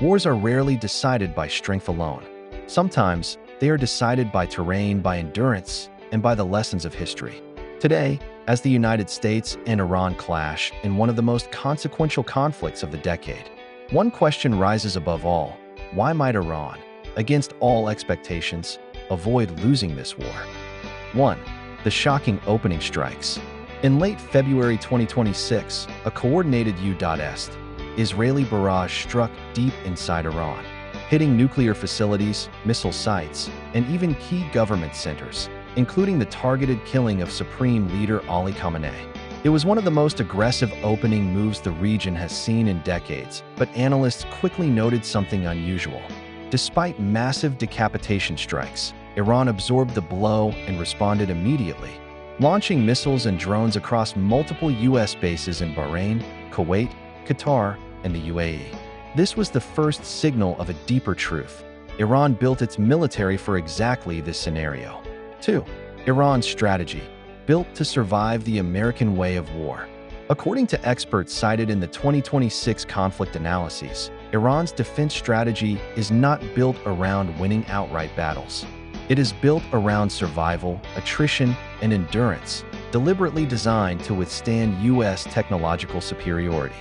Wars are rarely decided by strength alone. Sometimes, they are decided by terrain, by endurance, and by the lessons of history. Today, as the United States and Iran clash in one of the most consequential conflicts of the decade, one question rises above all: why might Iran, against all expectations, avoid losing this war? 1. The shocking opening strikes. In late February 2026, a coordinated U.S. Israeli barrage struck deep inside Iran, hitting nuclear facilities, missile sites, and even key government centers, including the targeted killing of Supreme Leader Ali Khamenei. It was one of the most aggressive opening moves the region has seen in decades, but analysts quickly noted something unusual. Despite massive decapitation strikes, Iran absorbed the blow and responded immediately, launching missiles and drones across multiple U.S. bases in Bahrain, Kuwait, Qatar, and the UAE. This was the first signal of a deeper truth. Iran built its military for exactly this scenario. 2. Iran's strategy, built to survive the American way of war. According to experts cited in the 2026 conflict analyses, Iran's defense strategy is not built around winning outright battles. It is built around survival, attrition, and endurance, deliberately designed to withstand U.S. technological superiority.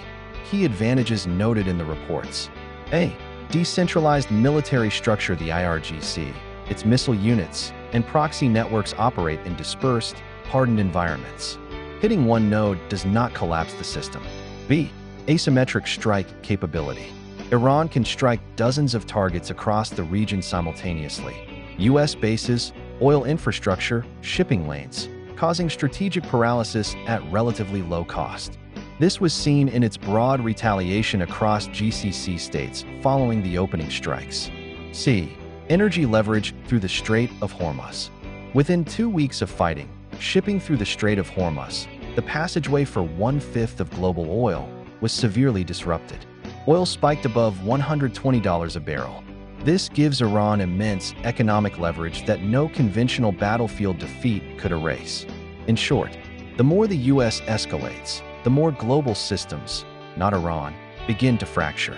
Key advantages noted in the reports. A. Decentralized military structure. The IRGC, its missile units, and proxy networks operate in dispersed, hardened environments. Hitting one node does not collapse the system. B. Asymmetric strike capability. Iran can strike dozens of targets across the region simultaneously. U.S. bases, oil infrastructure, shipping lanes, causing strategic paralysis at relatively low cost. This was seen in its broad retaliation across GCC states following the opening strikes. C. Energy leverage through the Strait of Hormuz. Within 2 weeks of fighting, shipping through the Strait of Hormuz, the passageway for 1/5 of global oil, was severely disrupted. Oil spiked above $120 a barrel. This gives Iran immense economic leverage that no conventional battlefield defeat could erase. In short, the more the U.S. escalates, the more global systems, not Iran, begin to fracture.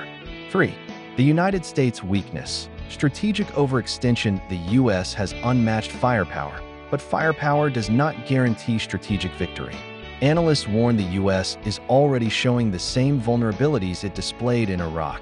3. The United States' weakness. Strategic overextension. The U.S. has unmatched firepower, but firepower does not guarantee strategic victory. Analysts warn the U.S. is already showing the same vulnerabilities it displayed in Iraq.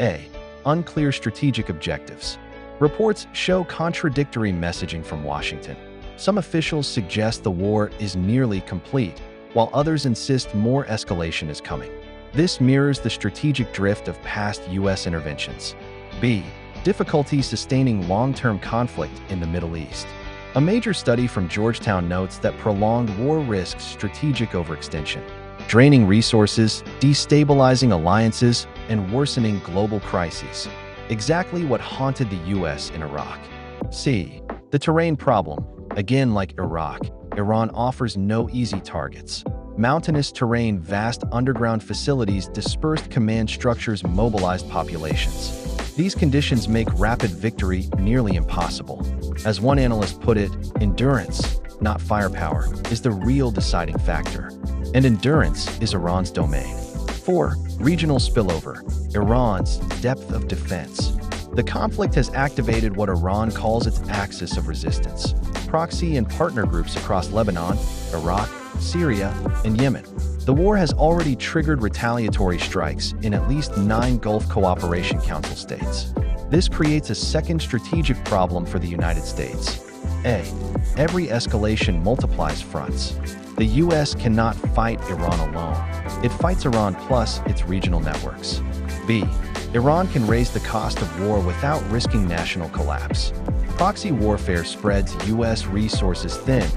A. Unclear strategic objectives. Reports show contradictory messaging from Washington. Some officials suggest the war is nearly complete, while others insist more escalation is coming. This mirrors the strategic drift of past U.S. interventions. B. Difficulty sustaining long-term conflict in the Middle East. A major study from Georgetown notes that prolonged war risks strategic overextension, draining resources, destabilizing alliances, and worsening global crises. Exactly what haunted the U.S. in Iraq. C. The terrain problem. Again, like Iraq, Iran offers no easy targets. Mountainous terrain, vast underground facilities, dispersed command structures, mobilized populations. These conditions make rapid victory nearly impossible. As one analyst put it, endurance, not firepower, is the real deciding factor. And endurance is Iran's domain. 4. Regional spillover. Iran's depth of defense. The conflict has activated what Iran calls its axis of resistance. Proxy and partner groups across Lebanon, Iraq, Syria, and Yemen. The war has already triggered retaliatory strikes in at least 9 Gulf Cooperation Council states. This creates a second strategic problem for the United States. A. Every escalation multiplies fronts. The U.S. cannot fight Iran alone. It fights Iran plus its regional networks. B. Iran can raise the cost of war without risking national collapse. Proxy warfare spreads U.S. resources thin,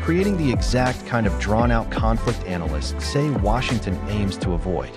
creating the exact kind of drawn-out conflict analysts say Washington aims to avoid.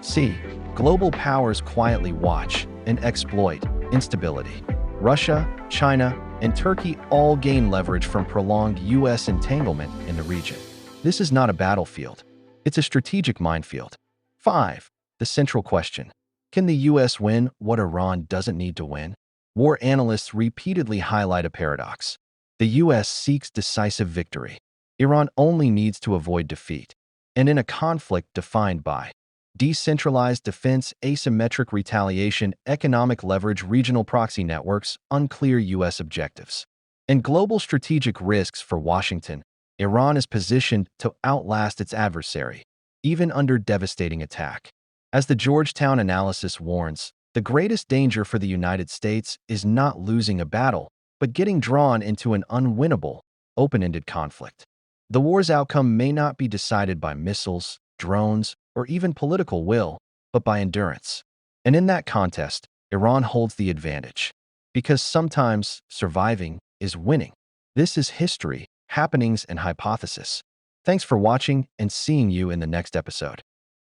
C. Global powers quietly watch and exploit instability. Russia, China, and Turkey all gain leverage from prolonged U.S. entanglement in the region. This is not a battlefield. It's a strategic minefield. 5. The central question. Can the U.S. win what Iran doesn't need to win? War analysts repeatedly highlight a paradox. The U.S. seeks decisive victory. Iran only needs to avoid defeat. And in a conflict defined by decentralized defense, asymmetric retaliation, economic leverage, regional proxy networks, unclear U.S. objectives. And global strategic risks for Washington, Iran is positioned to outlast its adversary, even under devastating attack. As the Georgetown analysis warns, the greatest danger for the United States is not losing a battle, but getting drawn into an unwinnable, open-ended conflict. The war's outcome may not be decided by missiles, drones, or even political will, but by endurance. And in that contest, Iran holds the advantage. Because sometimes surviving is winning. This is history, happenings, and hypothesis. Thanks for watching and seeing you in the next episode.